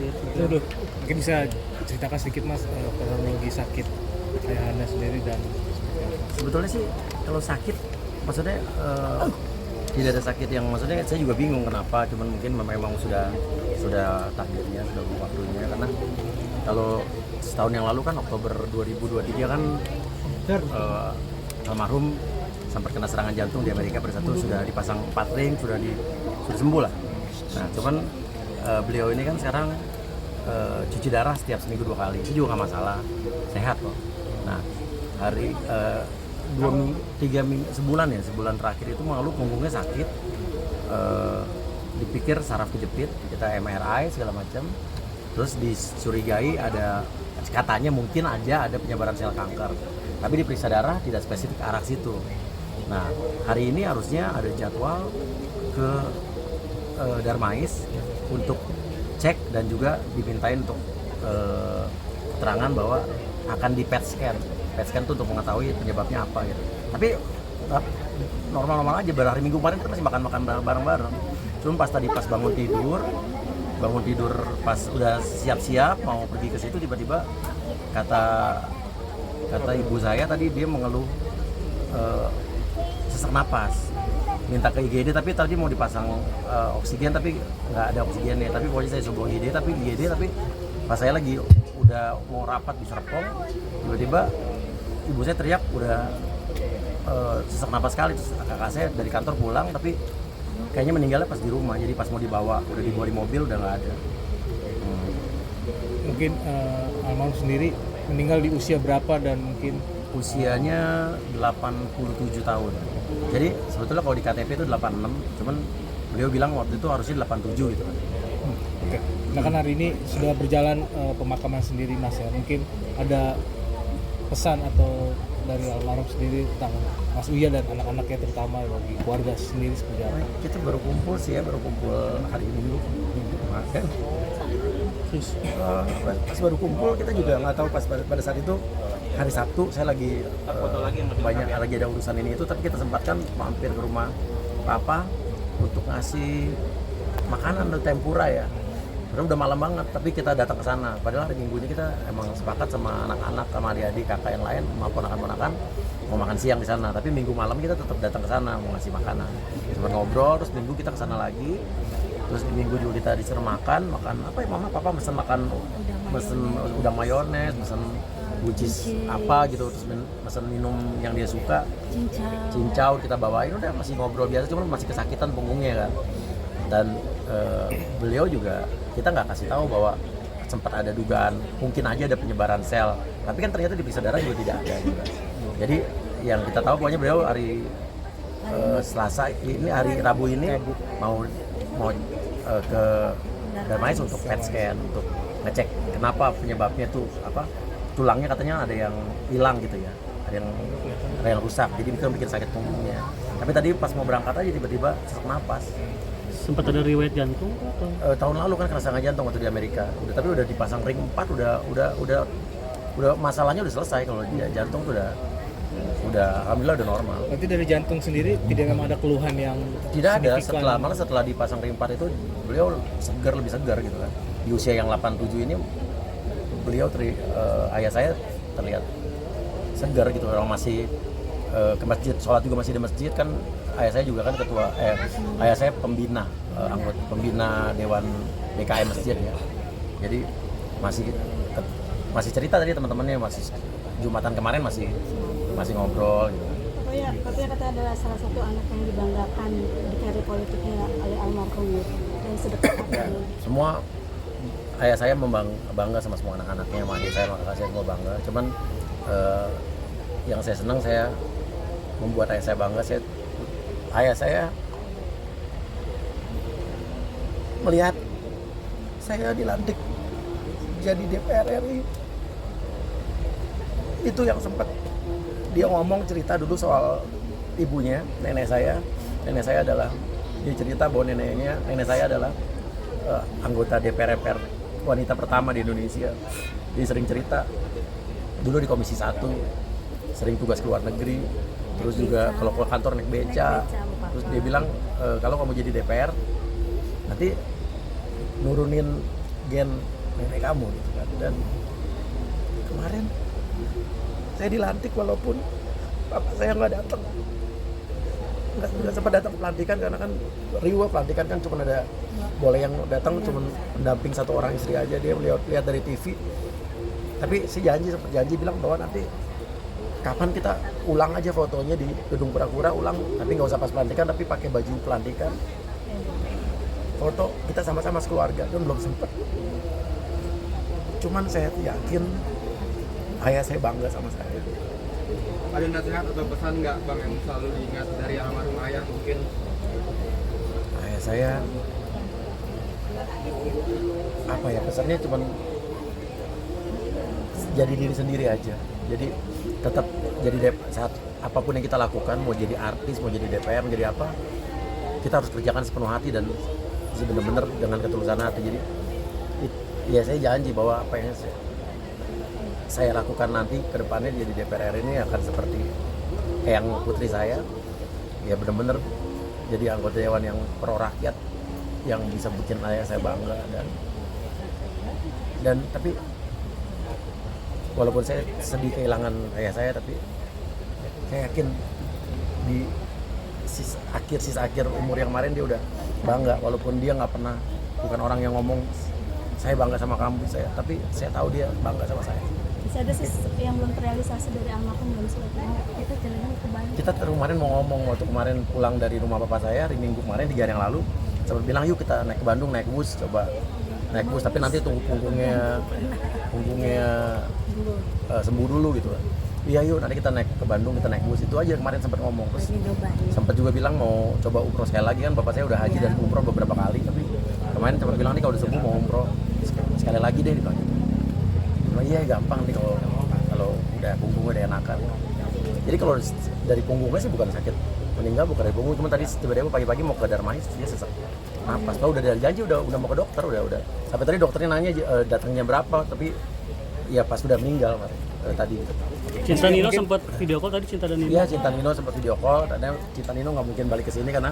diusir. Aduh, mungkin bisa ceritakan sedikit Mas kronologi sakit ayah Anda sendiri dan seperti apa? Sebetulnya sih kalau sakit, maksudnya tidak ada sakit yang, maksudnya saya juga bingung kenapa, cuman mungkin memang sudah takdirnya, sudah waktunya. Karena kalau setahun yang lalu kan Oktober 2023 kan almarhum sempat kena serangan jantung di Amerika. Pada saat itu sudah dipasang 4 ring, sudah sembuh lah. Nah cuman beliau ini kan sekarang cuci darah setiap seminggu 2 kali, itu juga nggak masalah, sehat kok. Nah hari 2-3 minggu, sebulan terakhir itu mengeluh punggungnya sakit, dipikir saraf kejepit, kita MRI segala macam, terus dicurigai ada, katanya mungkin ada penyebaran sel kanker, tapi diperiksa darah tidak spesifik ke arah situ. Nah hari ini harusnya ada jadwal ke Darmais untuk cek dan juga dimintain untuk keterangan bahwa akan di PET scan itu untuk mengetahui penyebabnya apa gitu. Tapi normal-normal aja, hari Minggu kemarin kita masih makan bareng-bareng. Cuma pas bangun tidur pas udah siap-siap mau pergi ke situ, tiba-tiba kata ibu saya tadi dia mengeluh sesak napas, minta ke IGD, tapi tadi mau dipasang oksigen tapi nggak ada oksigennya. Tapi pokoknya saya coba IGD, tapi pas saya lagi udah mau rapat di Serpong, tiba-tiba ibu saya teriak udah sesak napas sekali. Terus kakak saya dari kantor pulang, tapi kayaknya meninggalnya pas di rumah. Jadi pas mau dibawa di mobil udah nggak ada. Mungkin almarhum sendiri meninggal di usia berapa dan mungkin Usianya 87 tahun. Jadi sebetulnya kalau di KTP itu 86, cuman beliau bilang waktu itu harusnya 87 gitu kan. Oke. Nah kan hari ini sudah berjalan pemakaman sendiri Mas ya. Mungkin ada pesan atau dari almarhum sendiri tentang Mas Uya dan anak-anaknya, terutama bagi keluarga sendiri seperti apa? Kita baru kumpul hari ini dulu. Kemarin. Terus pas baru kumpul kita juga nggak tahu pas pada saat itu hari Sabtu saya lagi lagi ada urusan ini itu, tapi kita sempatkan mampir ke rumah Papa untuk ngasih makanan atau tempura ya. Karena udah malam banget, tapi kita datang ke sana. Padahal hari Minggunya kita emang sepakat sama anak-anak, sama adik-adik, kakak yang lain, sama ponakan-ponakan mau makan siang di sana. Tapi Minggu malam kita tetap datang ke sana mau ngasih makanan. Sempat ngobrol, terus Minggu kita ke sana lagi. Terus di Minggu juga kita disuruh makan apa ya Mama, Papa mesen udang mayones, mesen buncis apa gitu, terus mesen minum yang dia suka, cincau kita bawain. Udah masih ngobrol biasa, cuma masih kesakitan punggungnya kan. Dan beliau juga kita nggak kasih tahu bahwa sempat ada dugaan mungkin aja ada penyebaran sel, tapi kan ternyata di periksa darah juga tidak ada juga. Jadi yang kita tahu pokoknya beliau hari Selasa ini, hari Rabu ini mau ke Darmais untuk PET scan untuk ngecek kenapa penyebabnya tuh apa, tulangnya katanya ada yang hilang gitu ya, ada yang rusak, jadi bikin sakit punggungnya. Tapi tadi pas mau berangkat aja tiba-tiba sesak napas. Sempat ada riwayat jantung atau? Tahun lalu kan kena serangan jantung waktu di Amerika. Tapi udah dipasang ring 4, udah masalahnya udah selesai. Kalau jantung tuh udah alhamdulillah udah normal. Berarti dari jantung sendiri tidak memang ada keluhan yang tidak ada. signifikan. Setelah dipasang ring 4 itu beliau lebih segar gitu kan. Di usia yang 87 ini beliau ayah saya terlihat segar gitu. Orang masih ke masjid, sholat juga masih di masjid kan. Ayah saya juga kan ayah saya pembina anggota pembina Dewan DKM masjid ya. Jadi masih cerita tadi teman-temannya, masih Jumatan kemarin masih ngobrol gitu. Papanya kata adalah salah satu anak yang dibanggakan di karir politiknya oleh almarhum gitu. Dan sedekat Ya, semua ayah saya bangga sama semua anak-anaknya, sama adik saya, sama kakak saya semua bangga. Cuman yang saya senang, saya membuat ayah saya bangga. Ayah saya melihat saya dilantik jadi DPR RI. Itu yang sempat dia ngomong, cerita dulu soal ibunya, nenek saya. Nenek saya adalah, dia cerita bahwa nenek saya adalah anggota DPR wanita pertama di Indonesia. Dia sering cerita dulu di Komisi 1, sering tugas ke luar negeri, terus juga kalau ke kantor naik beca. Terus dia bilang kalau kamu jadi DPR nanti nurunin gen nenek kamu gitu kan. Dan kemarin saya dilantik walaupun bapak saya nggak datang, nggak sempat datang pelantikan karena kan riuh pelantikan kan cuma ada boleh yang datang cuma pendamping satu orang istri aja, dia lihat dari TV. Tapi si sempat janji bilang bahwa nanti kapan kita ulang aja fotonya di gedung Pura-Pura, ulang tapi nggak usah pas pelantikan tapi pakai baju pelantikan, foto kita sama-sama sekeluarga. Dan belum sempat. Cuman saya yakin ayah saya bangga sama saya. Ada nasihat atau pesan nggak Bang yang selalu diingat dari almarhum ayah mungkin? Ayah saya apa ya, pesannya cuman jadi diri sendiri aja. Jadi tetap jadi saat apapun yang kita lakukan, mau jadi artis, mau jadi DPR, mau jadi apa, kita harus kerjakan sepenuh hati dan benar-benar dengan ketulusan hati. Jadi ya saya janji bahwa apa yang saya lakukan nanti ke depannya jadi DPR ini akan seperti yang putri saya, ya benar-benar jadi anggota dewan yang pro rakyat, yang bisa bikin ayah saya bangga. Dan tapi walaupun saya sedih kehilangan ayah saya, tapi saya yakin di sisa akhir umur yang kemarin dia udah bangga, walaupun dia nggak pernah, bukan orang yang ngomong saya bangga sama kamu, tapi saya tahu dia bangga sama saya. Masih ada yang belum terrealisasi dari almarhum, belum selesai. Kita jalannya ke Bandung. Kita kemarin mau ngomong waktu kemarin pulang dari rumah bapak saya hari Minggu kemarin 3 hari yang lalu, sempat bilang yuk kita naik ke Bandung, naik bus, coba naik bus, tapi nanti tunggu punggungnya sembuh dulu gitu. Iya yuk nanti kita naik ke Bandung, kita naik bus, itu aja kemarin sempat ngomong. Terus sempat juga bilang mau coba umroh sekali lagi, kan bapak saya udah haji dan umroh beberapa kali, tapi kemarin sempat bilang nih kalau udah sembuh mau umroh sekali lagi deh dibilang gitu. Iya gampang nih kalau udah punggungnya udah enakan. Jadi kalau dari punggungnya sih bukan sakit meninggal, bukan dari punggung, cuma tadi tiba-tiba pagi-pagi mau ke Darmais dia sesak napas. Kalau udah dari janji udah mau ke dokter, udah. Sampai tadi dokternya nanya datangnya berapa, tapi ya pas udah meninggal tadi. Cinta Nino sempat video call tadi, Cinta dan Nino. Iya, Cinta Nino sempat video call. Karena Cinta Nino nggak mungkin balik ke sini karena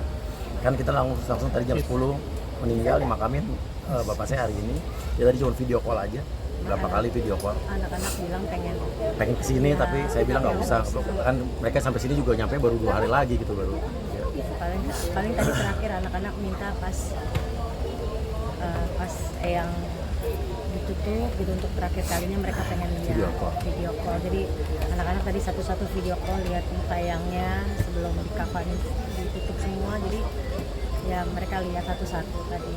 kan kita langsung tadi jam 10 meninggal dimakamin bapak saya hari ini. Dia tadi cuma video call aja. Berapa kali video call. Anak-anak bilang pengen kesini, tapi saya bilang nggak usah. Kan mereka sampai sini juga nyampe baru 2 hari lagi gitu baru. paling tadi terakhir anak-anak minta pas yang ditutup gitu untuk terakhir kalinya mereka pengen lihat video call. Jadi anak-anak tadi satu-satu video call lihat tayangnya sebelum dikafan ditutup semua. Jadi ya mereka lihat satu-satu tadi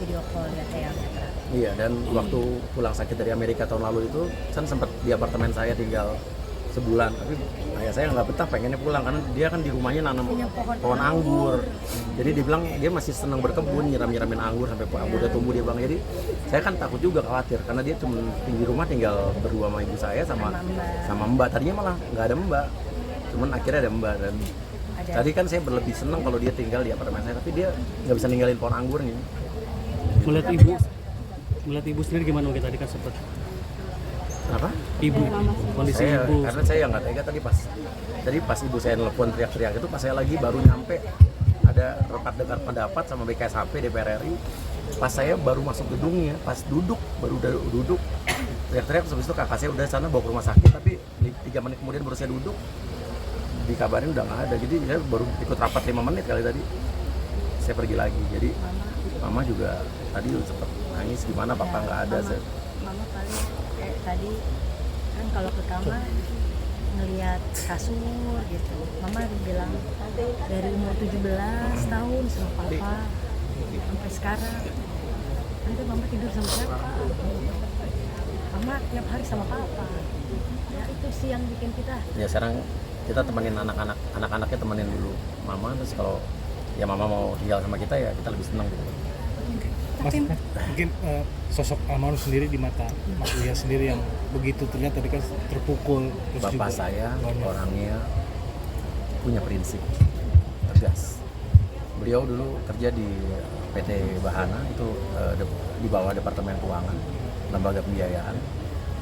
video call lihat tayangnya terakhir. Iya, dan waktu pulang sakit dari Amerika tahun lalu itu kan sempat di apartemen saya tinggal sebulan, tapi ayah saya nggak betah, pengennya pulang karena dia kan di rumahnya nanam pohon anggur. Jadi dia bilang dia masih senang berkebun, nyiramin anggur sampai anggurnya tumbuh, dia bilang. Jadi saya kan takut juga, khawatir karena dia cuma di rumah tinggal berdua sama ibu saya sama mbak. Tadinya malah nggak ada mbak, cuman akhirnya ada mbak. Dan tadi kan saya berlebih senang kalau dia tinggal di apartemen saya, tapi dia nggak bisa ninggalin pohon anggurnya. Melihat ibu sendiri gimana mungkin tadi kan sempat Apa? Ibu, kondisi saya, ibu. karena saya nggak tega tadi pas ibu saya nelpon teriak-teriak itu, pas saya lagi baru nyampe ada rapat dengar pendapat sama BKSHP DPR RI. Pas saya baru masuk gedungnya, pas baru duduk teriak-teriak. Terus itu kakak saya udah sana bawa ke rumah sakit, tapi 3 menit kemudian baru saya duduk dikabarin udah nggak ada. Jadi saya baru ikut rapat 5 menit kali tadi saya pergi lagi. Jadi mama juga tadi sempat nangis, gimana papa nggak ada. Mama paling kayak tadi kan kalau ke kamar ngelihat kasur gitu. Mama bilang dari umur 17 tahun sama papa sampai sekarang. Nanti mama tidur sama siapa? Mama tiap hari sama papa. Ya itu sih yang bikin kita. Ya sekarang kita temenin anak-anaknya temenin dulu mama, terus kalau ya mama mau tinggal sama kita ya kita lebih senang gitu. Mas, mungkin sosok almarhum sendiri di mata Mas Uya sendiri yang begitu terlihat tadi kan terpukul. Terus Bapak juga saya banyak. orangnya punya prinsip tegas. Beliau dulu kerja di PT Bahana, itu di bawah Departemen Keuangan, lembaga pembiayaan.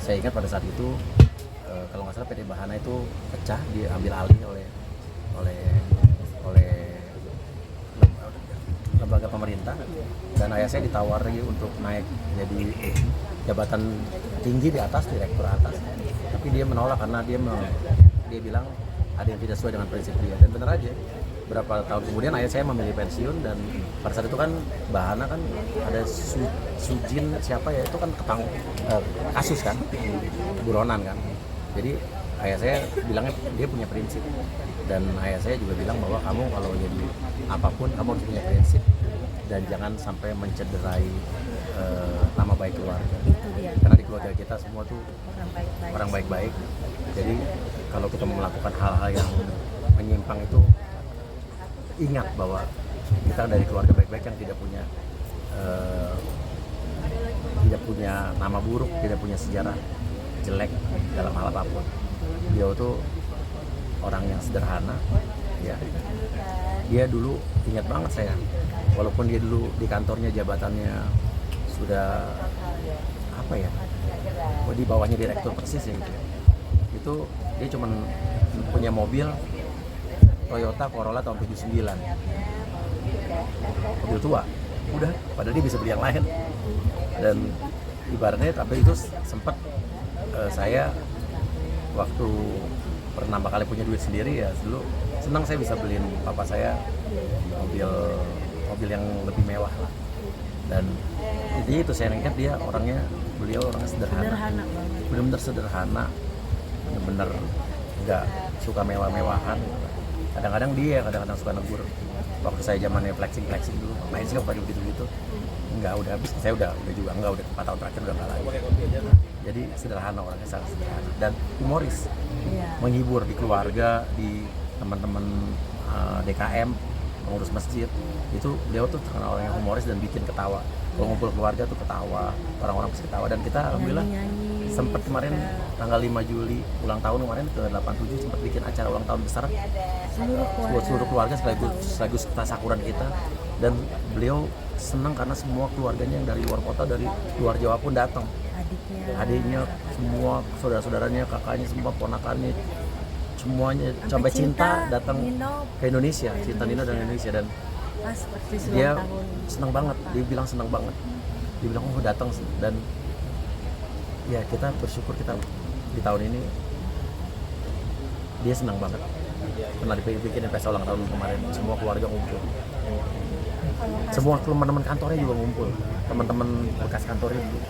Saya ingat pada saat itu kalau nggak salah PT Bahana itu pecah, diambil alih oleh lembaga pemerintah, dan ayah saya ditawari untuk naik jadi jabatan tinggi di atas, direktur atas, tapi dia menolak karena dia bilang ada yang tidak sesuai dengan prinsip dia. Dan benar aja, berapa tahun kemudian ayah saya memilih pensiun, dan pada saat itu kan bahana kan ada Sujin siapa ya, itu kan kasus kan, buronan kan. Jadi ayah saya bilangnya dia punya prinsip, dan ayah saya juga bilang bahwa kamu kalau jadi apapun kamu harus punya prinsip dan jangan sampai mencederai nama baik keluarga. Itu dia. Karena di keluarga kita semua tuh Orang baik-baik. orang baik-baik. Jadi kalau kita melakukan hal-hal yang menyimpang itu, ingat bahwa kita dari keluarga baik-baik yang tidak punya nama buruk, tidak punya sejarah jelek dalam hal apapun. Dia tuh orang yang sederhana, ya. Dia dulu, ingat banget saya, walaupun dia dulu di kantornya jabatannya sudah apa ya, di bawahnya direktur persis ya gitu. Itu dia cuman punya mobil Toyota Corolla tahun 79, mobil tua, udah, padahal dia bisa beli yang lain. Dan ibaratnya, tapi itu sempat saya waktu pertama kali punya duit sendiri ya, dulu senang saya bisa beliin papa saya mobil yang lebih mewah lah. Dan intinya itu, saya ingat beliau orangnya sederhana banget. benar-benar sederhana, benar-benar nggak suka mewah-mewahan. Kadang-kadang suka negur. Waktu saya zamannya flexing dulu, main sih pakai begitu-gitu. Enggak, udah habis, saya udah juga enggak, udah 4 tahun terakhir udah enggak lagi. Jadi sederhana, orangnya sangat sederhana dan humoris. Iya. Menghibur di keluarga, di teman-teman DKM, pengurus masjid. Itu beliau tuh terkenal orang yang humoris dan bikin ketawa. Kalau ngumpul keluarga tuh ketawa, orang-orang pasti ketawa. Dan kita alhamdulillah sempat kemarin tanggal 5 Juli ulang tahun kemarin ke 87 sempat bikin acara ulang tahun besar buat seluruh keluarga sekaligus tasakuran kita. Dan beliau senang karena semua keluarganya yang dari luar kota, dari luar Jawa pun datang. Adiknya, semua saudara-saudaranya, kakaknya, semua ponakannya, semuanya sampai Cinta datang ke Indonesia, Cinta Nino dan Indonesia. Dan dia senang banget, dia bilang senang banget, dia bilang oh datang. Dan ya kita bersyukur kita di tahun ini dia senang banget. Pernah dibikin pesta ulang tahun kemarin, semua keluarga ngumpul, semua teman-teman kantornya juga ngumpul, teman-teman bekas kantornya juga.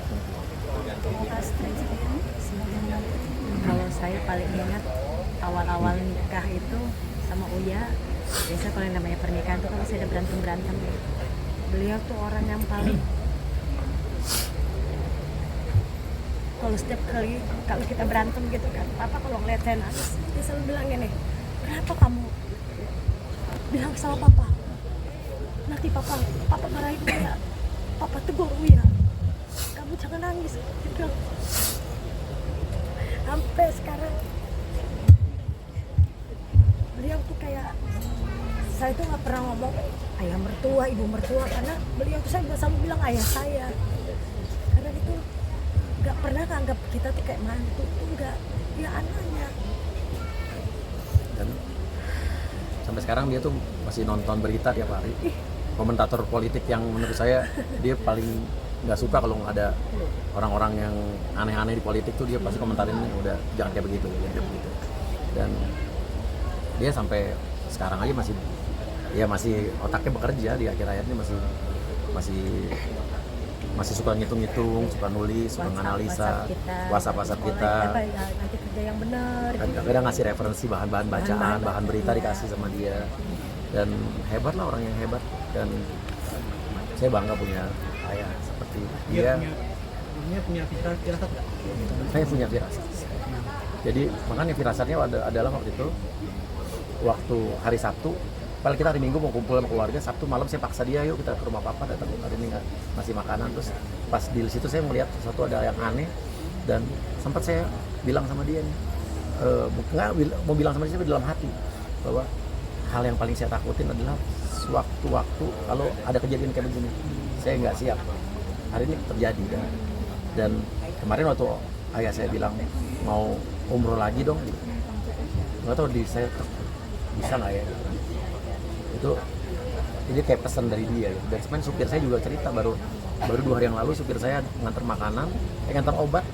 Kalau saya paling ingat awal-awal nikah itu sama Uya, biasanya kalau yang namanya pernikahan tuh kan masih ada berantem ya. Beliau tuh orang yang paling, kalau setiap kali kalau kita berantem gitu kan, papa kalau ngeliat saya nangis, dia selalu bilang gini, kenapa kamu bilang sama papa, nanti papa marahin Uya, papa tegur Uya, kamu jangan nangis gitu. Sampai sekarang beliau tuh kayak, saya tuh nggak pernah ngomong ayah mertua, ibu mertua, karena beliau tuh, saya selalu bilang ayah saya, karena itu nggak pernah anggap kita tuh kayak mantu, enggak, dia anaknya. Dan sampai sekarang dia tuh masih nonton berita tiap hari. Komentator politik yang menurut saya dia paling nggak suka kalau ada orang-orang yang aneh-aneh di politik tuh, dia pasti komentarin udah jangan kayak begitu, jangan kayak begitu. Dan dia sampai sekarang aja masih otaknya bekerja, di akhir hayatnya masih suka ngitung-ngitung, suka nulis, suka analisa, WhatsApp kita. Nanti kerja yang benar. Kadang-kadang ngasih referensi bahan-bahan bacaan, bahan berita dikasih sama dia. Dan hebat lah, orang yang hebat. Dan saya bangga punya ayah seperti dia. Punya firasat nggak? Saya punya firasat. Jadi makanya firasatnya adalah waktu itu, waktu hari Sabtu, padahal kita hari Minggu mau kumpul sama keluarga, Sabtu malam saya paksa dia, yuk kita ke rumah papa, datang hari ini nggak ngasih makanan. Terus pas di situ saya melihat sesuatu ada yang aneh, dan sempat saya bilang sama dia nih, mau bilang sama dia dalam hati bahwa hal yang paling saya takutin adalah sewaktu-waktu kalau ada kejadian kayak begini, saya nggak siap. Hari ini terjadi dan kemarin waktu ayah saya bilang mau umroh lagi dong, nggak tahu saya bisa nggak ya. Itu Ini kayak pesan dari dia ya. Dan sebenarnya supir saya juga cerita baru 2 hari yang lalu supir saya ngantar makanan, ngantar obat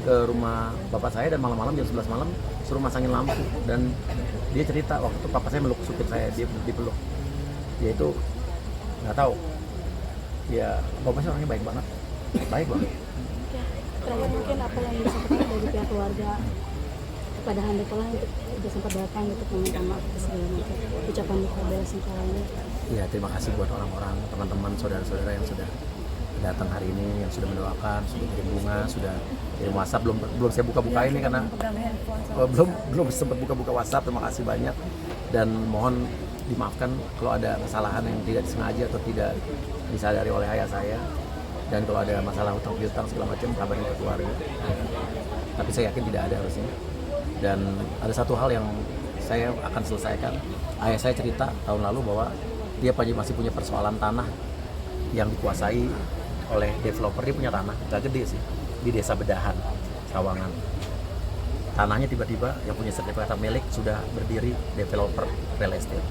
ke rumah bapak saya, dan malam-malam jam 11 malam suruh masangin lampu. Dan dia cerita waktu itu papa saya meluk supir saya, dia dipeluk. Dia itu nggak tahu. Ya bapak saya orangnya baik banget. Baik banget. Terakhir mungkin apa yang disampaikan dari pihak keluarga kepada Handayani untuk sudah sempat datang untuk meminta maaf atas segala macam ucapan duka bela sungkawanya. Iya, terima kasih buat orang-orang, teman-teman, saudara-saudara yang sudah datang hari ini, yang sudah mendoakan, sudah kirim bunga, sudah kirim WhatsApp. Belum saya buka-buka ini karena belum sempat buka-buka WhatsApp. Terima kasih banyak dan mohon dimaafkan kalau ada kesalahan yang tidak disengaja atau tidak disadari oleh ayah saya. Dan kalau ada masalah hutang piutang segala macam, kabarin ke keluarga. Tapi saya yakin tidak ada harusnya. Dan ada satu hal yang saya akan selesaikan. Ayah saya cerita tahun lalu bahwa dia masih punya persoalan tanah yang dikuasai oleh developer. Dia punya tanah, nggak gede sih, di Desa Bedahan, Sawangan. Tanahnya tiba-tiba yang punya sertifikat milik sudah berdiri developer real estate.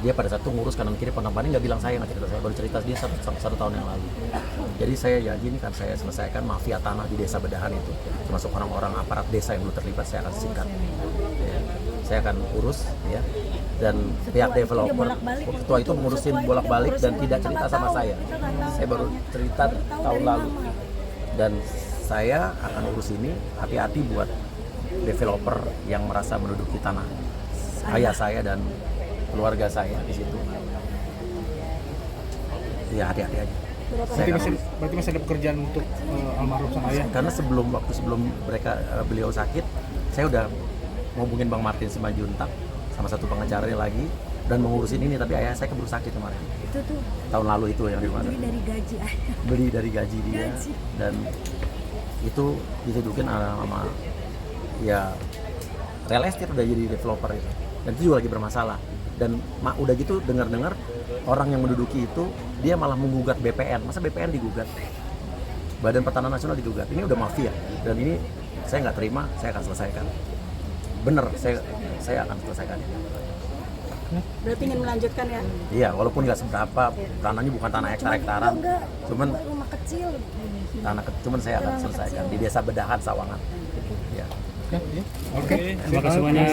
Dia pada saat itu ngurus kanan kiri Pondok-Pandi, nggak bilang saya, nggak cerita saya, baru cerita dia satu tahun yang lalu. Jadi saya janji ini kan saya selesaikan mafia tanah di Desa Bedahan itu, termasuk orang-orang aparat desa yang belum terlibat saya akan singkat. Ya, saya akan urus ya. Dan pihak developer, ketua itu mengurusin bolak-balik dan tidak cerita sama saya. Saya baru cerita tahun lalu. Dan saya akan urus ini, hati-hati buat developer yang merasa menduduki tanah ayah saya dan keluarga saya di situ. Ya hati-hati aja. Berarti masih ada pekerjaan untuk almarhum sang ayah. Karena sebelum beliau sakit, saya udah ngomongin Bang Martin Simanjuntak sama satu pengacaranya lagi dan mengurusin ini, tapi ayah saya keburu sakit kemarin. Itu tuh Tahun lalu itu yang di mana? beli dari gaji ayah. Beli dari gaji dia dan itu ditudukin sama ya real estate udah jadi developer itu. Dan itu juga lagi bermasalah. Dan udah gitu dengar-dengar orang yang menduduki itu dia malah menggugat BPN. Masa BPN digugat? Badan Pertanahan Nasional digugat. Ini udah mafia dan ini saya nggak terima, saya akan selesaikan. Bener, saya akan selesaikan. Berarti ingin melanjutkan ya? Iya, walaupun nggak seberapa, tanahnya bukan tanah hektar-hektaran, cuman rumah kecil. cuman saya akan selesaikan di Desa Bedahan, Sawangan. Ya. Oke. Terima kasih banyak.